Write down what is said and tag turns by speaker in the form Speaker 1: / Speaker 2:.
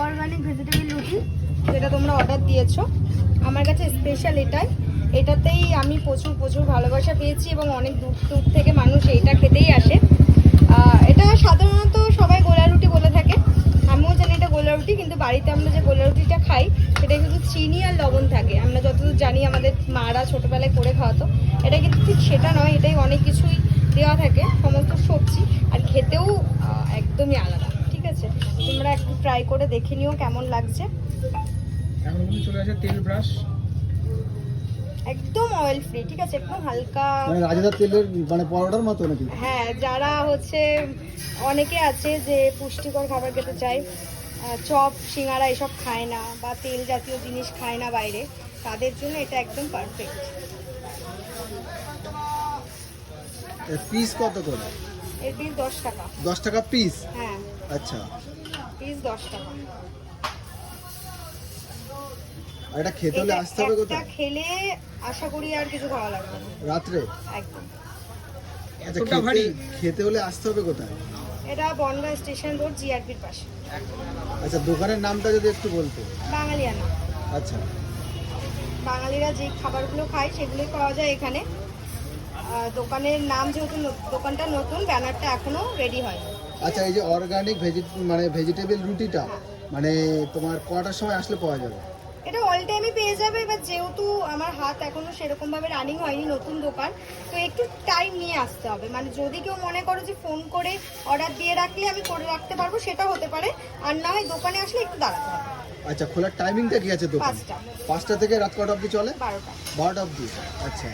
Speaker 1: Organic vegetable রুটি, যেটা তোমরা অর্ডার দিয়েছো। আমার কাছে স্পেশাল এটাতেই আমি প্রচুর ভালোবাসা পেয়েছি এবং অনেক দূর দূর থেকে মানুষ এইটা খেতেই আসে। এটা সাধারণত সবাই গোলা রুটি বলে থাকে, আমিও জানি এটা গোলা রুটি, কিন্তু বাড়িতে আমরা যে গোলা রুটিটা খাই সেটা কিন্তু চিনি আর লবণ থাকে। আমরা যতদূর জানি আমাদের মারা ছোটোবেলায় করে খাওয়াতো, এটা কিন্তু ঠিক সেটা নয়। এটাই অনেক কিছুই দেওয়া থাকে, সমস্ত সবজি, আর খেতেও একদমই আলাদা। ঠিক আছে, তোমরা একটু ট্রাই করে দেখে নিও কেমন লাগছে।
Speaker 2: এখন কিন্তু চলে আসে তেল ব্রাশ,
Speaker 1: একদম অয়েল ফ্রি। ঠিক আছে, একদম হালকা,
Speaker 3: মানে রাজেদার তেলের মানে পরোটার মতো নাকি?
Speaker 1: হ্যাঁ, যারা অনেকে আছে যে পুষ্টিকর খাবার খেতে চায়, চপ সিঙ্গারা এসব খায় না বা তেল জাতীয় জিনিস খায় না বাইরে, তাদের জন্য এটা একদম পারফেক্ট।
Speaker 3: পিস কত করে?
Speaker 1: এর পিস 10 টাকা।
Speaker 3: 10 টাকা পিস?
Speaker 1: হ্যাঁ,
Speaker 3: আচ্ছা।
Speaker 1: পিস 10 টাকা।
Speaker 3: আর এটা খেতে হলে আসতে হবে
Speaker 1: এটা
Speaker 3: কোথায়?
Speaker 1: খেলে আশা করি আর কিছু খাওয়া লাগবে না
Speaker 3: রাত্রে?
Speaker 1: একদম।
Speaker 3: আচ্ছা, খেতে হলে আসতে হবে কোথায়?
Speaker 1: এটা বনগাঁ স্টেশন রোড, জিআরপির পাশে।
Speaker 3: আচ্ছা, দোকানের নামটা যদি একটু বলতে।
Speaker 1: বাঙালিয়ানা।
Speaker 3: আচ্ছা,
Speaker 1: বাঙালিরা যে খাবারগুলো খায় সেগুলোই পাওয়া যায় এখানে। দোকানের নাম যেহেতু দোকানটা নতুন, ব্যানারটা এখনো রেডি হয়নি।
Speaker 3: আচ্ছা, এই যে অর্গানিক ভেজিটেবল রুটিটা মানে তোমার কটার সময় আসলে পাওয়া যাবে?
Speaker 1: এটা অল টাইমই পেয়ে যাবে। এবার যেহেতু আমার হাত এখনো সেরকম ভাবে রানিং হয়নি, নতুন দোকান, তো একটু টাইম নিয়ে আসতে হবে। মানে যদি কেউ মনে করো যে ফোন করে অর্ডার দিয়ে রাখলে আমি করে রাখতে পারবো, সেটা হতে পারে, আর না হয় দোকানে আসলে একটু দাঁড়াতে হবে।
Speaker 3: আচ্ছা, খোলার টাইমিংটা কি আছে দোকান?
Speaker 1: 5টা।
Speaker 3: 5টা থেকে রাত কটা অবধি চলে?
Speaker 1: 12টা।
Speaker 3: 12টা অবধি। আচ্ছা।